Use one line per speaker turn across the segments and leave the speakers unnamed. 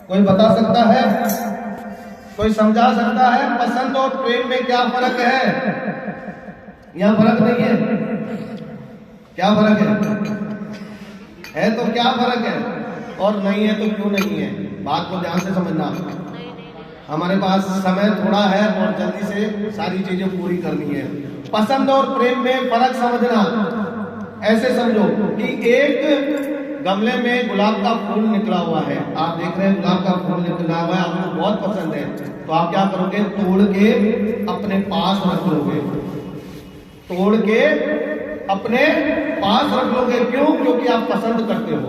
कोई बता सकता है? कोई समझा सकता है पसंद और प्रेम में क्या फर्क है? या फर्क नहीं है? क्या फर्क है तो क्या फर्क है, और नहीं है तो क्यों नहीं है? बात को ध्यान से समझना। हमारे पास समय थोड़ा है और जल्दी से सारी चीजें पूरी करनी है। पसंद और प्रेम में फर्क समझना। ऐसे समझो कि एक गमले में गुलाब का फूल निकला हुआ है, आप देख रहे हैं गुलाब का फूल निकला हुआ है, आपको बहुत पसंद है, तो आप क्या करोगे? तोड़ के अपने पास रख लोगे, तोड़ के अपने पास रख लोगे। क्यों? क्योंकि आप पसंद करते हो।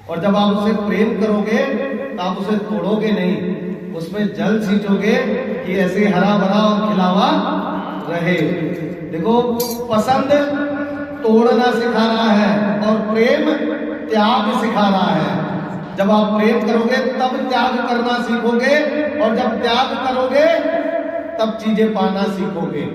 और जब आप उसे प्रेम करोगे तो आप उसे तोड़ोगे नहीं, उसमें जल सींचोगे कि ऐसे हरा भरा और खिलावा रहे। देखो, पसंद तोड़ना सिखा रहा है और प्रेम त्याग सिखा रहा है। जब आप प्रेम करोगे तब त्याग करना सीखोगे, और जब त्याग करोगे तब चीजें पाना सीखोगे।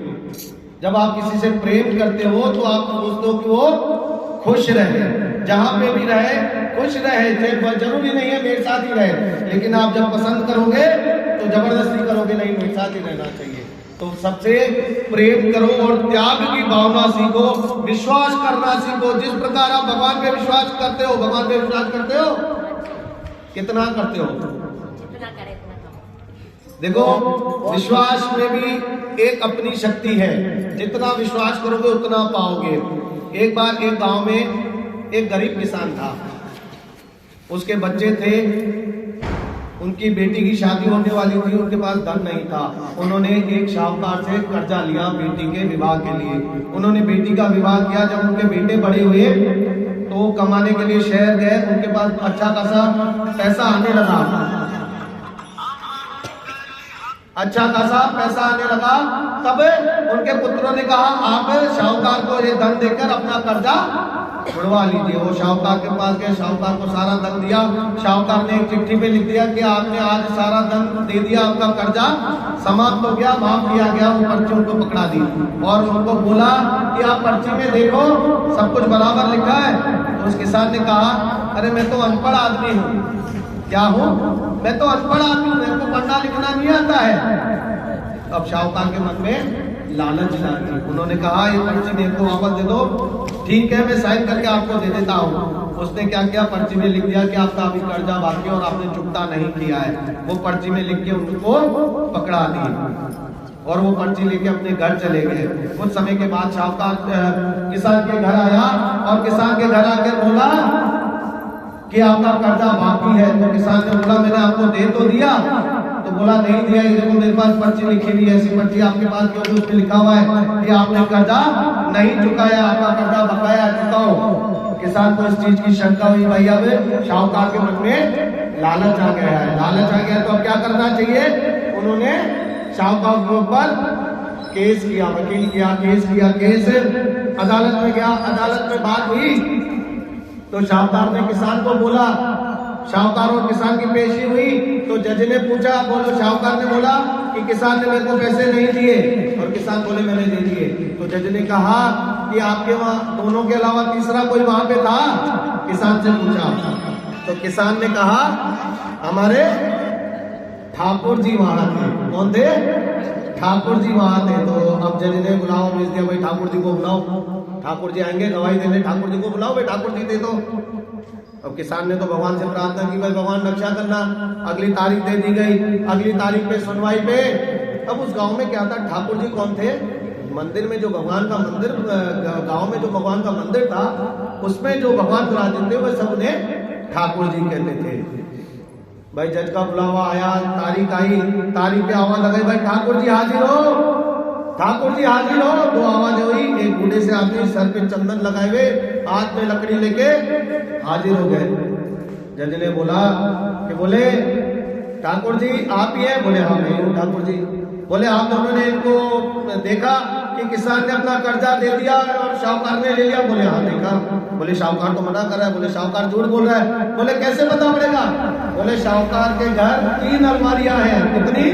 जब आप किसी से प्रेम करते हो तो आप सोचते हो कि वो खुश रहे, जहां पे भी रहे खुश रहे, जरूरी नहीं है मेरे साथ ही रहे। लेकिन आप जब पसंद करोगे तो जबरदस्ती करोगे, नहीं मेरे साथ ही रहना चाहिए। तो सबसे प्रेम करो और त्याग की भावना सीखो, विश्वास करना सीखो। जिस प्रकार आप भगवान पे विश्वास करते हो, भगवान पे विश्वास करते हो, कितना करते हो? देखो, विश्वास में भी एक अपनी शक्ति है, जितना विश्वास करोगे उतना पाओगे। एक बार एक गांव में एक गरीब किसान था, उसके बच्चे थे, उनकी बेटी की शादी होने वाली थी, उनके पास धन नहीं था। उन्होंने एक शाहूकार से कर्जा लिया बेटी के विवाह के लिए। उन्होंने बेटी का विवाह किया। जब उनके बेटे बड़े हुए तो कमाने के लिए शहर गए, उनके पास अच्छा खासा पैसा आने लगा, अच्छा खासा पैसा आने लगा। तब उनके पुत्रों ने कहा, आप शाहूकार को ये धन देकर अपना कर्जा छुड़वा लीजिए। वो शाहूकार के पास गए, शाहूकार को सारा धन दिया। शाहूकार ने एक चिट्ठी पे लिख दिया कि आपने आज सारा धन दे दिया, आपका कर्जा समाप्त हो गया, माफ किया गया। वो पर्ची उनको पकड़ा दी और उनको बोला कि आप पर्ची में देखो सब कुछ बराबर लिखा है। तो उस किसान ने कहा, अरे मैं तो अनपढ़ आदमी हूँ। क्या हूँ? मैं तो अनपढ़ आदमी हूँ, मेरे को पढ़ना लिखना नहीं आता है। अब शाहूकार के मन में लालच जागी। उन्होंने कहा, ये पर्ची मेरे को वापस दे दो। ठीक है, मैं साइन करके आपको दे देता हूँ। उसने क्या किया? पर्ची में लिख दिया कि आपका अभी कर्जा बाकी और आपने चुकता नहीं किया है। वो पर्ची में लिख के उनको पकड़ा दी और वो पर्ची लेके अपने घर चले गए। कुछ समय के बाद शाहूकार किसान के घर आया और किसान के घर आकर बोला कि आपका कर्जा बाकी है। तो किसान ने बोला, मैंने आपको दे तो दिया। तो बोला, नहीं दिया, ये देखो मेरे पास पर्ची लिखी हुई है। ऐसी पर्ची आपके पास क्यों? उसमें लिखा हुआ है कि आपने कर्जा नहीं चुकाया, आपका कर्जा बकाया चुकाओ। किसान को इस चीज की शंका हुई, भाई अब शाहूकार के मन में लालच आ गया है। लालच आ गया तो अब क्या करना चाहिए? उन्होंने शाहूकार के ऊपर केस किया, वकील किया, केस किया। केस अदालत में गया, अदालत में बात हुई तो शाहूकार ने किसान को बोला, शाहूकार और किसान की पेशी हुई तो जज ने पूछा, बोलो। शाहूकार ने बोला कि किसान ने मेरे को पैसे नहीं दिए, और किसान बोले मैंने दे दिए। तो जज ने कहा कि आपके वहां दोनों के अलावा तीसरा कोई वहां पे था? किसान से पूछा तो किसान ने कहा, हमारे ठाकुर जी वहां थे। कौन थे? ठाकुर जी वहां थे। तो अब जज ने बुलाओ भेज दिया, भाई ठाकुर जी को बुलाओ। ठाकुर जी आएंगे गवाही देने, ठाकुर जी को बुलाओ, भाई ठाकुर जी दे दो। अब किसान ने तो भगवान से प्रार्थना की, भाई भगवान रक्षा करना। अगली तारीख दे दी गई, अगली तारीख पे सुनवाई पे। अब उस गांव में क्या था? ठाकुर जी कौन थे? मंदिर में जो भगवान का मंदिर, गांव में जो भगवान का मंदिर था, उसमें जो भगवान विराजते थे वह सब उन्हें ठाकुर जी कहते थे। भाई जज का बुलावा आया, तारीख आई, तारीख पे आवाज लगाई, भाई ठाकुर जी हाजिर हो, ठाकुर जी हाजिर हो। दो आवाज हुई, एक बूढ़े से आदमी सर पे चंदन लगाए हुए, हाथ में लकड़ी लेके हाजिर हो गए। जज ने बोला कि बोले ठाकुर जी आप ही हैं? बोले हाँ मैं हूँ ठाकुर जी। बोले आप दोनों ने इनको देखा कि किसान ने अपना कर्जा दे दिया और शाहूकार ने ले लिया? बोले हाँ देखा। बोले शाहूकार तो मना कर रहा है। बोले शाहूकार झूठ बोल रहा है। बोले कैसे पता पड़ेगा? बोले शाहूकार के घर 3 अलमारियां हैं। कितनी?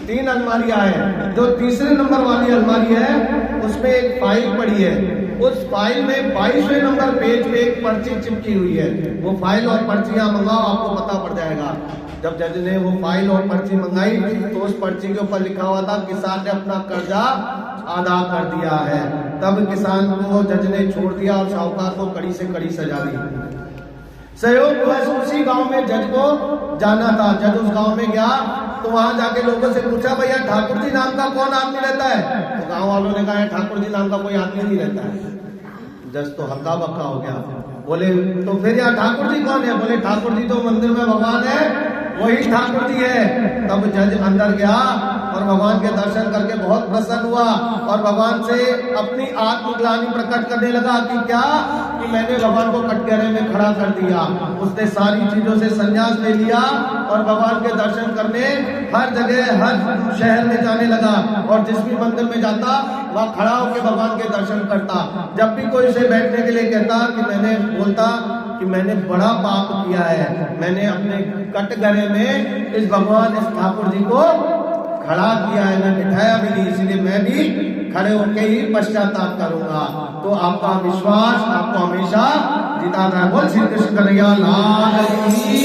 3 अलमारियां हैं। जो तीसरे नंबर वाली अलमारी है उसमें एक फाइल पड़ी है, उस फाइल में 22वें नंबर पेज पे एक पर्ची चिपकी हुई है। वो फाइल और पर्चियां मंगाओ, आपको पता पड़ जाएगा। जब जज ने वो फाइल और पर्ची मंगाई तो उस पर्ची के ऊपर लिखा हुआ था किसान ने अपना कर्जा अदा कर दिया है। तब किसान को जज ने छोड़ दिया और साहूकार को कड़ी से कड़ी सजा दी। सहयोग बस उसी गांव में जज को जाना था। जज उस गांव में गया तो वहां जाके लोगों से पूछा, भैया ठाकुर जी नाम का कौन आदमी रहता है? तो गांव वालों ने कहा ठाकुर जी नाम का कोई आदमी नहीं रहता है। जज तो हक्का बक्का हो गया। बोले तो फिर यहाँ ठाकुर जी कौन है? बोले ठाकुर जी तो मंदिर में भगवान है, वही ठाकुर जी है। तब जज अंदर गया और भगवान के दर्शन करके बहुत प्रसन्न हुआ और भगवान से अपनी आत्मग्लानि प्रकट करने लगा कि क्या कि मैंने भगवान को कटघरे में खड़ा कर दिया। उसने सारी चीजों से संन्यास ले लिया और भगवान के दर्शन करने हर जगह हर शहर में जाने लगा और जिस भी मंदिर में जाता वहां खड़ा होकर भगवान के दर्शन करता। जब भी कोई उसे बैठने के लिए कहता कि मैंने बोलता कि मैंने बड़ा पाप किया है, मैंने अपने कटघरे में इस भगवान इस ठाकुर जी को खड़ा किया है, मैं बिठाया भी नहीं, इसलिए मैं भी खड़े होकर ही पश्चाताप करूंगा। तो आपका विश्वास आपको हमेशा जिता रहा है। बोल श्री कृष्ण कन्हैया लाल की।